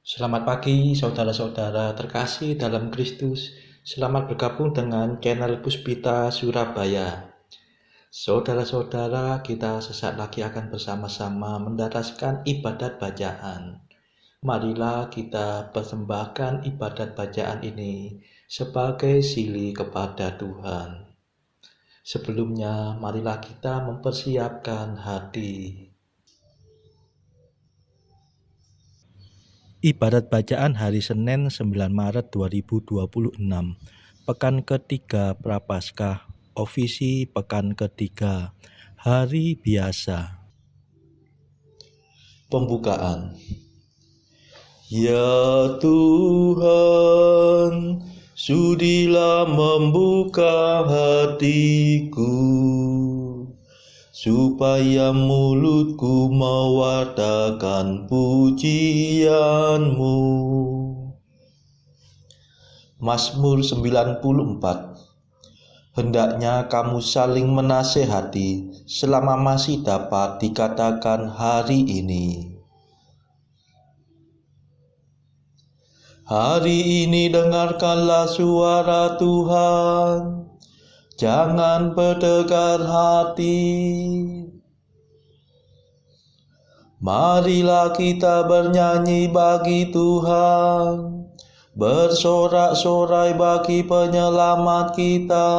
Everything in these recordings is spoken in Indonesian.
Selamat pagi saudara-saudara terkasih dalam Kristus. Selamat bergabung dengan channel Puspita Surabaya. Saudara-saudara, kita sesaat lagi akan bersama-sama mendaraskan ibadat bacaan. Marilah kita persembahkan ibadat bacaan ini sebagai sili kepada Tuhan. Sebelumnya, marilah kita mempersiapkan hati. Ibadat bacaan hari Senin 9 Maret 2026, Pekan ketiga Prapaskah, Ofisi Pekan ketiga, Hari Biasa. Pembukaan. Ya Tuhan, sudilah membuka hatiku, supaya mulutku mewartakan pujian-Mu. Mazmur 94. Hendaknya kamu saling menasehati selama masih dapat dikatakan hari ini. Hari ini dengarkanlah suara Tuhan, jangan bertegar hati. Marilah kita bernyanyi bagi Tuhan, bersorak-sorai bagi penyelamat kita,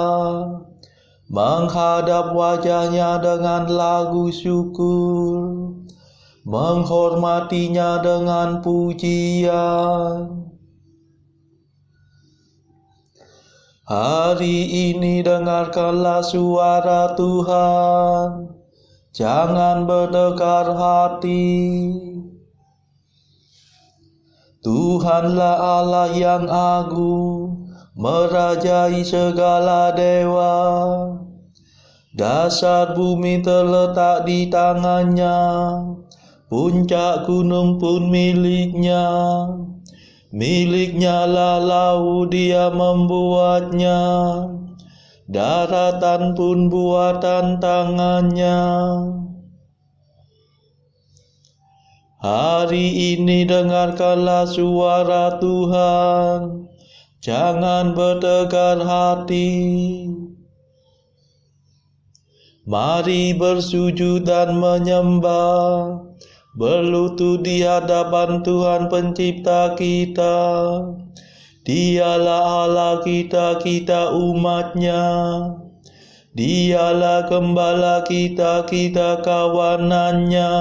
menghadap wajahnya dengan lagu syukur, menghormatinya dengan pujian. Hari ini dengarkanlah suara Tuhan, jangan berdegar hati. Tuhanlah Allah yang agung, merajai segala dewa. Dasar bumi terletak di tangannya, puncak gunung pun miliknya. Miliknya lah laut, dia membuatnya, daratan pun buatan tangannya. Hari ini dengarkanlah suara Tuhan, jangan bertegar hati. Mari bersujud dan menyembah, berlutut di hadapan Tuhan pencipta kita. Dialah Allah kita, kita umatnya. Dialah gembala kita, kita kawanannya.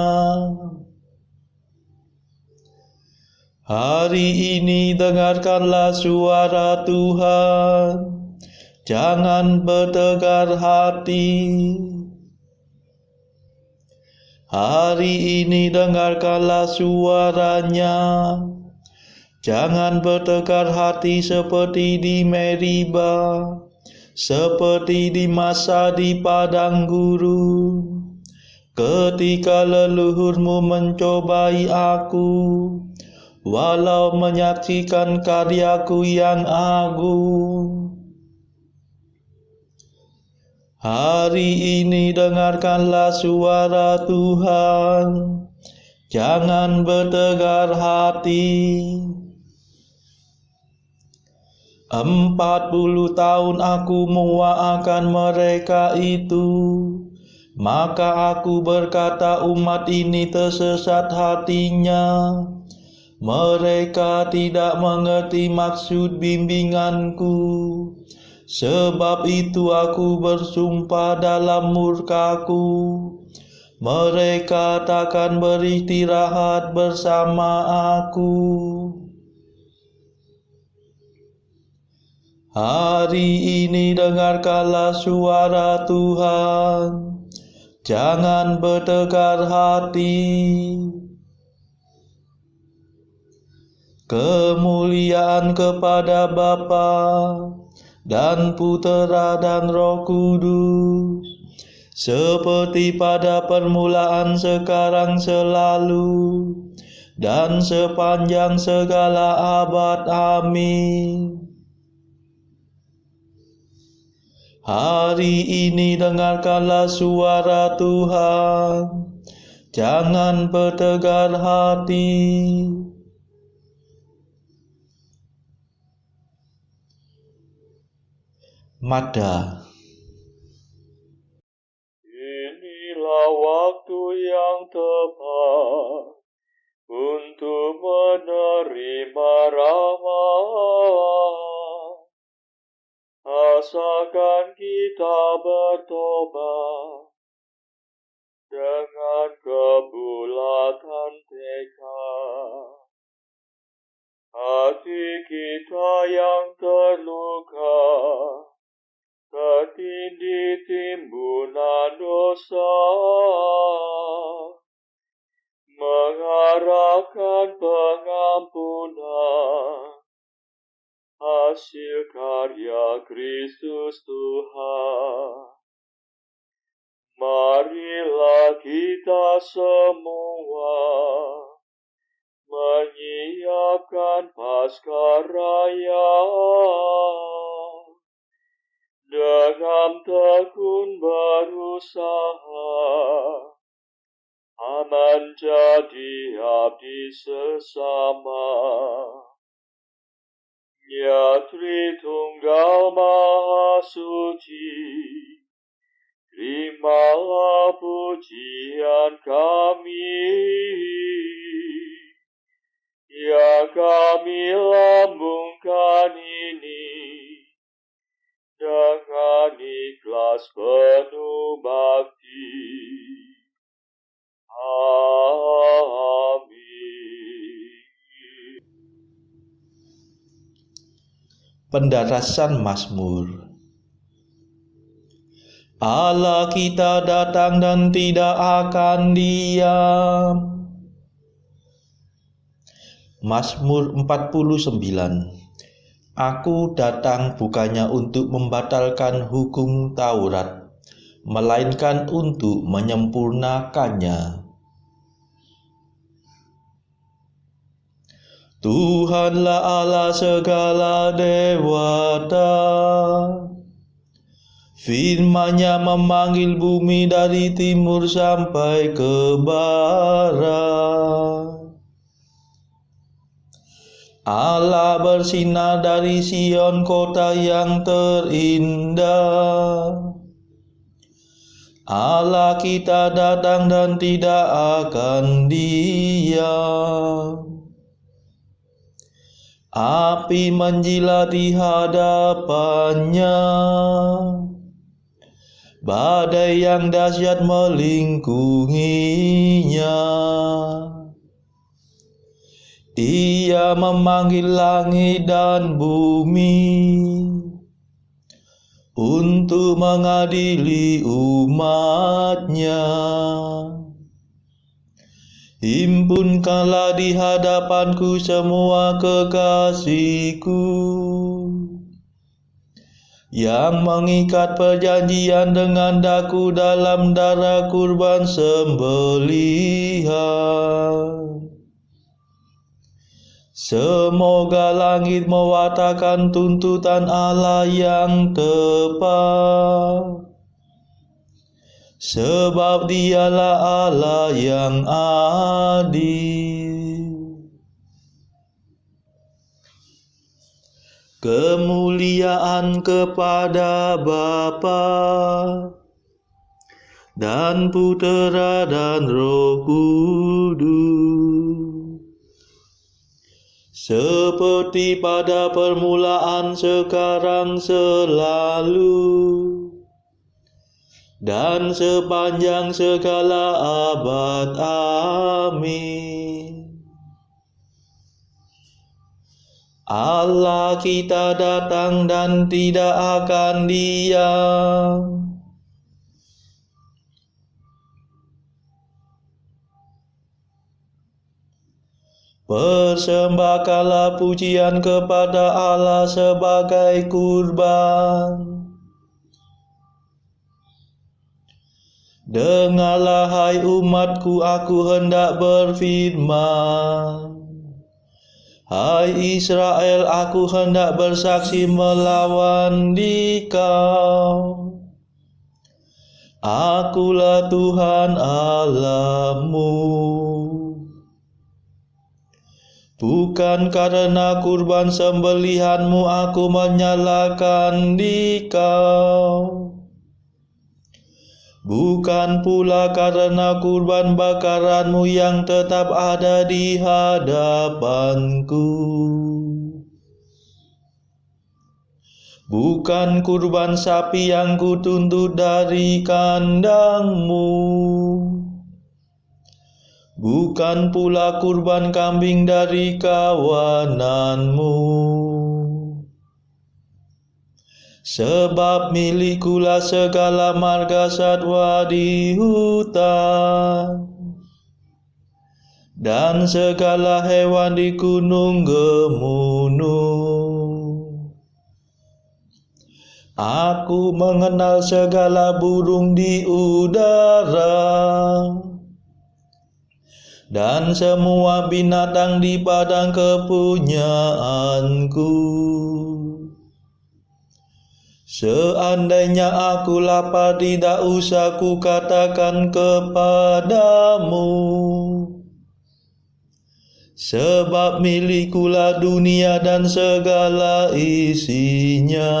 Hari ini dengarkanlah suara Tuhan, jangan bertegar hati. Hari ini dengarkanlah suaranya, jangan bertegar hati seperti di Meriba, seperti di masa di padang gurun, ketika leluhurmu mencobai aku, walau menyaksikan karyaku yang agung. Hari ini dengarkanlah suara Tuhan, jangan bertegar hati. 40 tahun aku menguatkan mereka itu, maka aku berkata umat ini tersesat hatinya. Mereka tidak mengerti maksud bimbinganku. Sebab itu aku bersumpah dalam murkaku, mereka takkan beristirahat bersama aku. Hari ini dengarkanlah suara Tuhan, jangan bertegar hati. Kemuliaan kepada Bapa dan Putera dan Roh Kudus, seperti pada permulaan, sekarang, selalu, dan sepanjang segala abad. Amin. Hari ini dengarkanlah suara Tuhan, jangan bertegar hati. Mada. Inilah waktu yang tepat untuk menerima rahmat. Asalkan kita bertobat dengan kebulatan tekad. Hati kita yang terluka, tertindih timbunan dosa, mengharapkan pengampunan, hasil karya Kristus Tuhan. Marilah kita semua menyiapkan Paskaraya dengan tekun berusaha menjadi abdi sesama. Ya Tritunggal Maha Suci, terimalah pujian kami yang kami lambungkan ini dengan ikhlas penuh bakti. Amin. Pendarasan Mazmur. Allah kita datang dan tidak akan diam. Mazmur 49. Aku datang bukannya untuk membatalkan hukum Taurat, melainkan untuk menyempurnakannya. Tuhanlah Allah segala dewata, firman-Nya memanggil bumi dari timur sampai ke barat. Allah bersinar dari Sion, kota yang terindah. Allah kita datang dan tidak akan diam. Api menjilat di hadapannya, badai yang dahsyat melingkunginya. Ia memanggil langit dan bumi untuk mengadili umat-Nya. Himpunkanlah di hadapanku semua kekasihku, yang mengikat perjanjian dengan daku dalam darah kurban sembelihan. Semoga langit mewartakan tuntutan Allah yang tepat, sebab Dialah Allah yang adil. Kemuliaan kepada Bapa dan Putera dan Roh Kudus, seperti pada permulaan, sekarang, selalu, dan sepanjang segala abad. Amin. Allah kita datang dan tidak akan diam. Persembahkanlah pujian kepada Allah sebagai kurban. Dengarlah hai umatku, aku hendak berfirman. Hai Israel, aku hendak bersaksi melawan dikau. Akulah Tuhan Allahmu. Bukan karena kurban sembelihanmu aku menyalahkan dikau. Bukan pula karena kurban bakaranmu yang tetap ada di hadapanku. Bukan kurban sapi yang kutuntut dari kandangmu. Bukan pula kurban kambing dari kawananmu. Sebab milikulah segala marga satwa di hutan dan segala hewan di gunung gemunung. Aku mengenal segala burung di udara dan semua binatang di padang kepunyaanku. Seandainya aku lapar, tidak usah ku katakan kepadamu, sebab milikulah dunia dan segala isinya.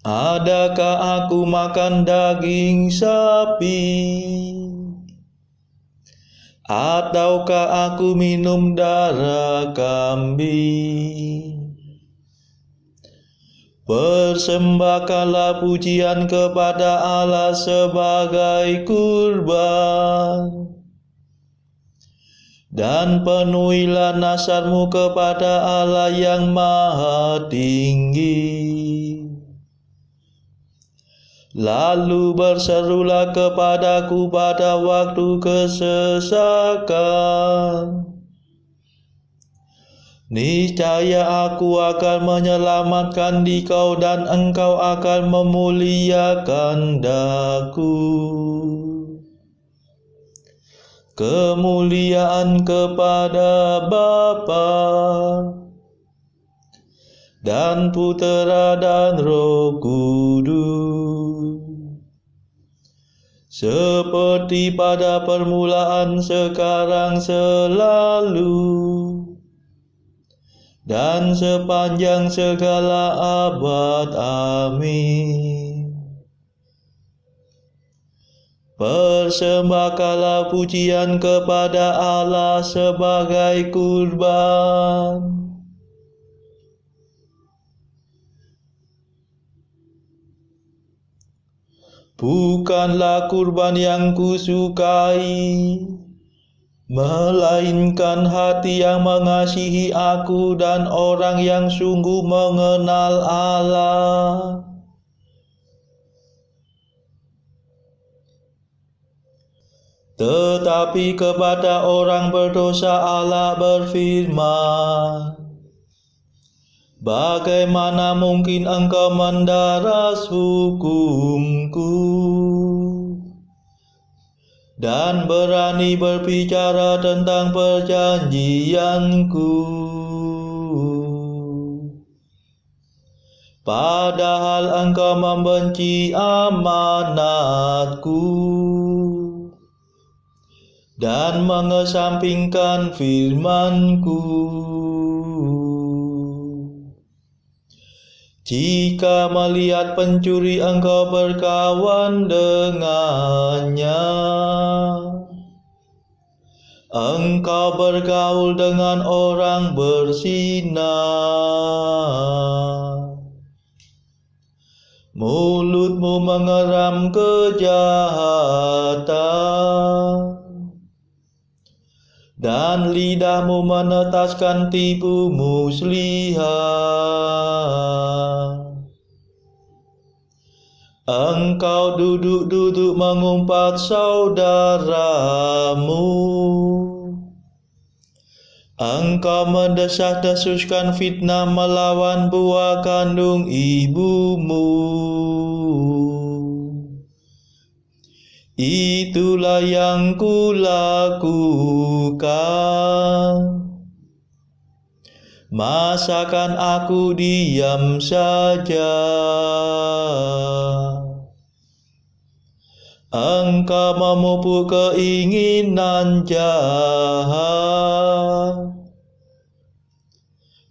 Adakah aku makan daging sapi? Ataukah aku minum darah kambing? Persembahkanlah pujian kepada Allah sebagai kurban, dan penuhilah nazarmu kepada Allah yang Maha Tinggi. Lalu berserulah kepadaku pada waktu kesesakan. Niscaya aku akan menyelamatkan dikau dan engkau akan memuliakan daku. Kemuliaan kepada Bapa dan Putera dan Roh Kudus, seperti pada permulaan, sekarang, selalu, dan sepanjang segala abad. Amin. Persembahkanlah pujian kepada Allah sebagai kurban. Bukanlah kurban yang kusukai, melainkan hati yang mengasihi aku dan orang yang sungguh mengenal Allah. Tetapi kepada orang berdosa Allah berfirman, bagaimana mungkin engkau mendaras hukumku dan berani berbicara tentang perjanjianku, padahal engkau membenci amanatku dan mengesampingkan firman-Ku. Jika melihat pencuri engkau berkawan dengannya, engkau bergaul dengan orang berzina, mulutmu mengeram kejahatan, dan lidahmu menetaskan tipu muslihat. Engkau duduk-duduk mengumpat saudaramu. Engkau mendesas-desuskan fitnah melawan buah kandung ibumu. Itulah yang kulakukan. Masakan aku diam saja? Engkau memupuk keinginan jahat.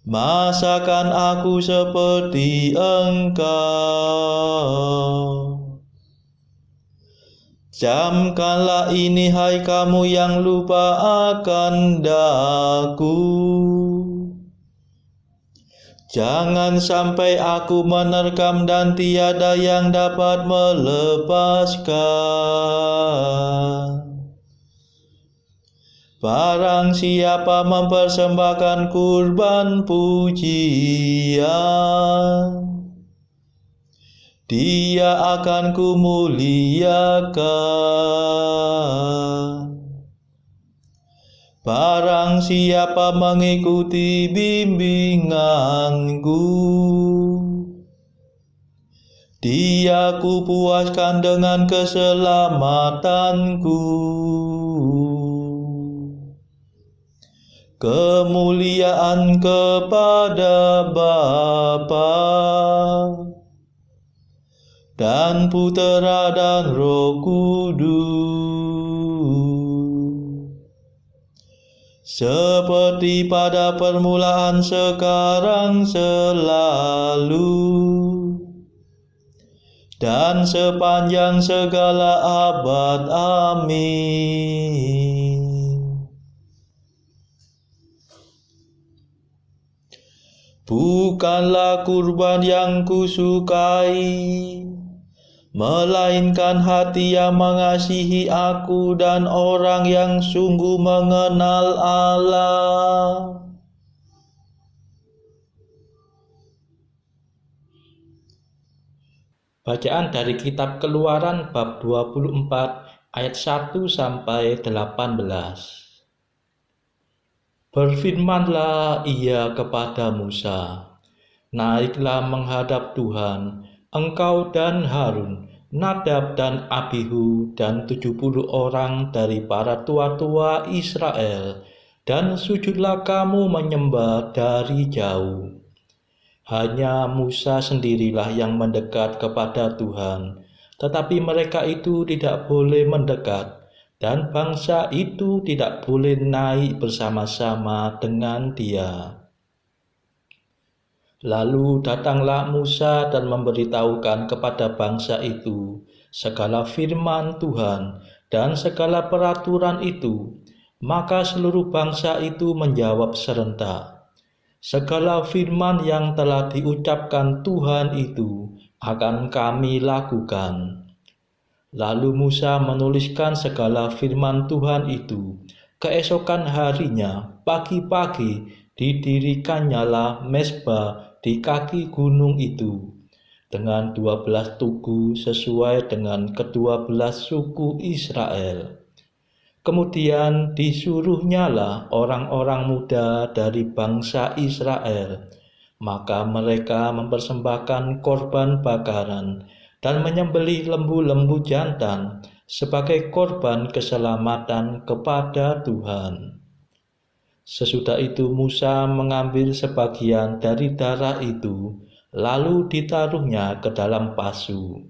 Masakan aku seperti Engkau. Camkanlah ini, hai kamu yang lupa akan daku. Jangan sampai aku menerkam dan tiada yang dapat melepaskan. Barang siapa mempersembahkan kurban pujian, Dia akan kumuliakan. Barang siapa mengikuti bimbinganku, Dia kupuaskan dengan keselamatanku. Kemuliaan kepada Bapa dan Putera dan Roh Kudus, seperti pada permulaan, sekarang, selalu, dan sepanjang segala abad. Amin. Bukanlah kurban yang kusukai, melainkan hati yang mengasihi aku dan orang yang sungguh mengenal Allah. Bacaan dari kitab Keluaran bab 24 ayat 1 sampai 18. Berfirmanlah ia kepada Musa, naiklah menghadap Tuhan, engkau dan Harun, Nadab dan Abihu, dan 70 orang dari para tua-tua Israel, dan sujudlah kamu menyembah dari jauh. Hanya Musa sendirilah yang mendekat kepada Tuhan, tetapi mereka itu tidak boleh mendekat, dan bangsa itu tidak boleh naik bersama-sama dengan dia. Lalu datanglah Musa dan memberitahukan kepada bangsa itu segala firman Tuhan dan segala peraturan itu. Maka seluruh bangsa itu menjawab serentak, segala firman yang telah diucapkan Tuhan itu akan kami lakukan. Lalu Musa menuliskan segala firman Tuhan itu. Keesokan harinya, pagi-pagi, didirikannya mezbah di kaki gunung itu, dengan 12 tugu sesuai dengan ke-12 suku Israel. Kemudian disuruhnyalah orang-orang muda dari bangsa Israel, maka mereka mempersembahkan korban bakaran dan menyembelih lembu-lembu jantan sebagai korban keselamatan kepada Tuhan. Sesudah itu Musa mengambil sebagian dari darah itu, lalu ditaruhnya ke dalam pasu.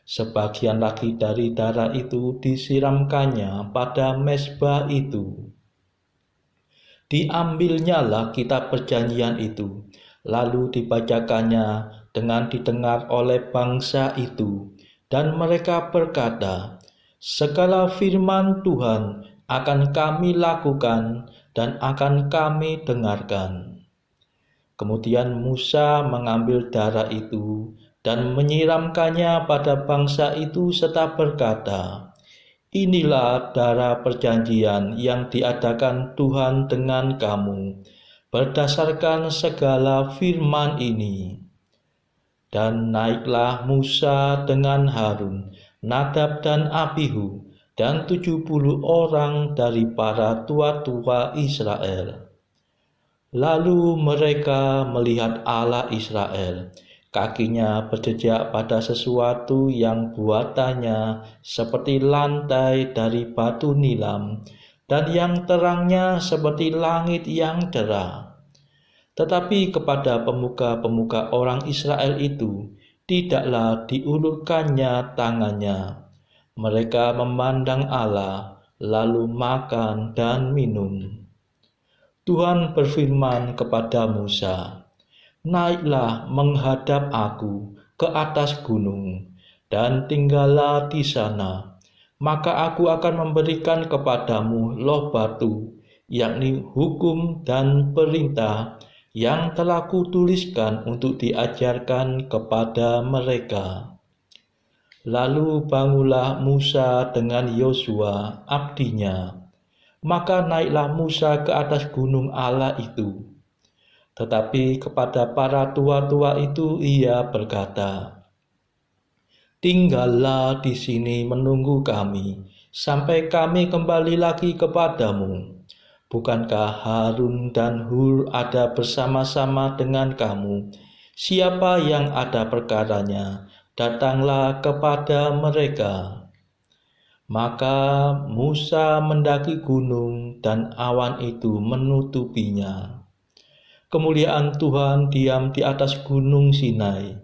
Sebagian lagi dari darah itu disiramkannya pada mezbah itu. Diambilnyalah kitab perjanjian itu, lalu dibacakannya dengan didengar oleh bangsa itu, dan mereka berkata, segala firman Tuhan akan kami lakukan dan akan kami dengarkan. Kemudian Musa mengambil darah itu dan menyiramkannya pada bangsa itu serta berkata, inilah darah perjanjian yang diadakan Tuhan dengan kamu, berdasarkan segala firman ini. Dan naiklah Musa dengan Harun, Nadab dan Abihu, dan 70 orang dari para tua-tua Israel. Lalu mereka melihat Allah Israel, kakinya berjejak pada sesuatu yang buatannya seperti lantai dari batu nilam, dan yang terangnya seperti langit yang cerah. Tetapi kepada pemuka-pemuka orang Israel itu tidaklah diulurkannya tangannya, Mereka memandang Allah, lalu makan dan minum. Tuhan berfirman kepada Musa, "Naiklah menghadap aku ke atas gunung, dan tinggallah di sana. Maka aku akan memberikan kepadamu loh batu, yakni hukum dan perintah yang telah kutuliskan untuk diajarkan kepada mereka." Lalu bangunlah Musa dengan Yosua abdinya. Maka naiklah Musa ke atas gunung Allah itu. Tetapi kepada para tua-tua itu ia berkata, "Tinggallah di sini menunggu kami, sampai kami kembali lagi kepadamu. Bukankah Harun dan Hur ada bersama-sama dengan kamu? Siapa yang ada perkaranya, datanglah kepada mereka." Maka Musa mendaki gunung dan awan itu menutupinya. Kemuliaan Tuhan diam di atas gunung Sinai,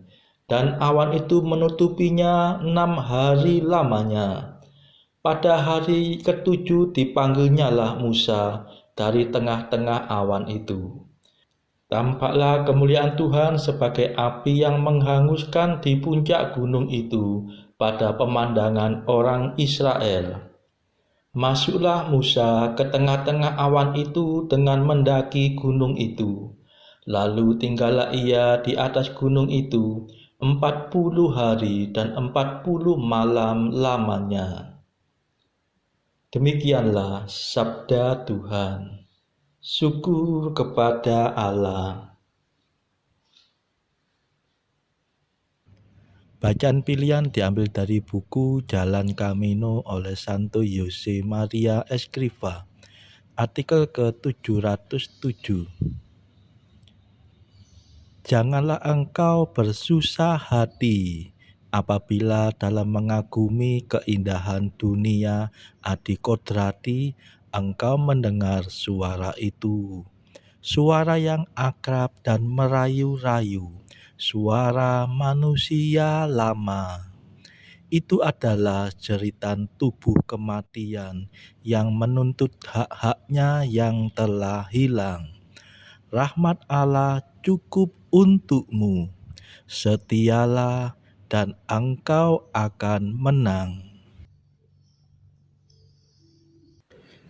dan awan itu menutupinya 6 hari lamanya. Pada hari ketujuh dipanggilnyalah Musa dari tengah-tengah awan itu. Tampaklah kemuliaan Tuhan sebagai api yang menghanguskan di puncak gunung itu pada pemandangan orang Israel. Masuklah Musa ke tengah-tengah awan itu dengan mendaki gunung itu. Lalu tinggallah ia di atas gunung itu 40 hari dan 40 malam lamanya. Demikianlah sabda Tuhan. Syukur kepada Allah. Bacaan pilihan diambil dari buku Jalan Camino oleh Santo Jose Maria Escrivá, artikel ke-707. Janganlah engkau bersusah hati apabila dalam mengagumi keindahan dunia adikodrati engkau mendengar suara itu, suara yang akrab dan merayu-rayu, suara manusia lama. Itu adalah jeritan tubuh kematian yang menuntut hak-haknya yang telah hilang. Rahmat Allah cukup untukmu. Setialah dan engkau akan menang.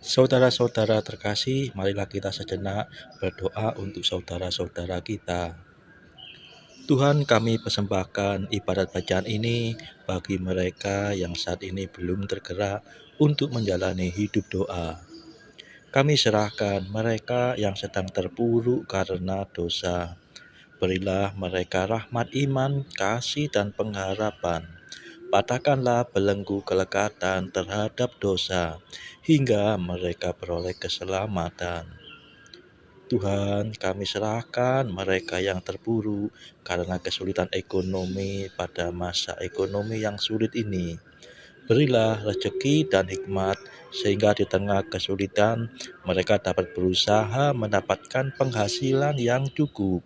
Saudara-saudara terkasih, marilah kita sejenak berdoa untuk saudara-saudara kita. Tuhan, kami persembahkan ibadat bacaan ini bagi mereka yang saat ini belum tergerak untuk menjalani hidup doa. Kami serahkan mereka yang sedang terpuruk karena dosa. Berilah mereka rahmat iman, kasih, dan pengharapan. Patahkanlah belenggu kelekatan terhadap dosa, hingga mereka beroleh keselamatan. Tuhan, kami serahkan mereka yang terpuruk karena kesulitan ekonomi pada masa ekonomi yang sulit ini. Berilah rezeki dan hikmat, sehingga di tengah kesulitan mereka dapat berusaha mendapatkan penghasilan yang cukup.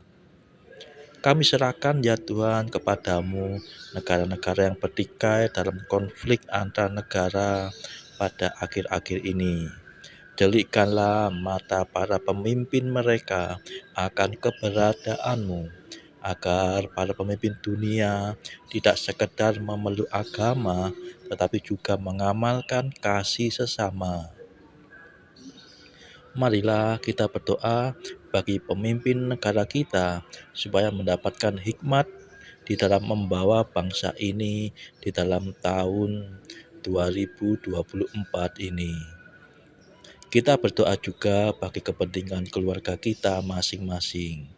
Kami serahkan ya Tuhan kepadamu negara-negara yang bertikai dalam konflik antar negara pada akhir-akhir ini. Delikkanlah mata para pemimpin mereka akan keberadaanmu, agar para pemimpin dunia tidak sekedar memeluk agama, tetapi juga mengamalkan kasih sesama. Marilah kita berdoa bagi pemimpin negara kita supaya mendapatkan hikmat di dalam membawa bangsa ini di dalam tahun 2024 ini. Kita berdoa juga bagi kepentingan keluarga kita masing-masing.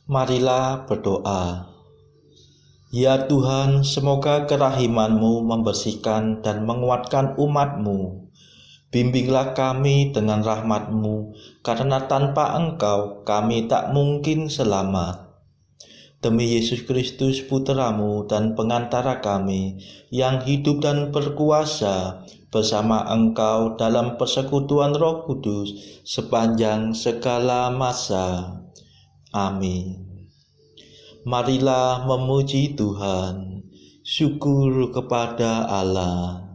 Marilah berdoa. Ya Tuhan, semoga kerahiman-Mu membersihkan dan menguatkan umat-Mu. Bimbinglah kami dengan rahmat-Mu, karena tanpa Engkau kami tak mungkin selamat. Demi Yesus Kristus Putra-Mu dan pengantara kami, yang hidup dan berkuasa bersama Engkau dalam persekutuan Roh Kudus sepanjang segala masa. Amin. Marilah memuji Tuhan. Syukur kepada Allah.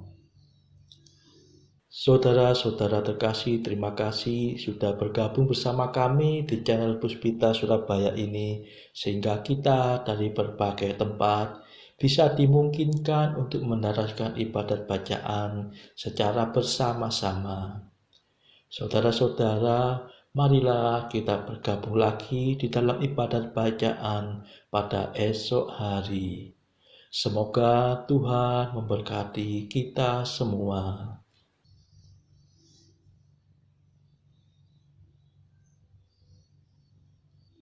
Saudara-saudara terkasih, terima kasih sudah bergabung bersama kami di channel Puspita Surabaya ini, sehingga kita dari berbagai tempat bisa dimungkinkan untuk mendaraskan ibadat bacaan secara bersama-sama. Saudara-saudara, marilah kita bergabung lagi di dalam ibadat bacaan pada esok hari. Semoga Tuhan memberkati kita semua.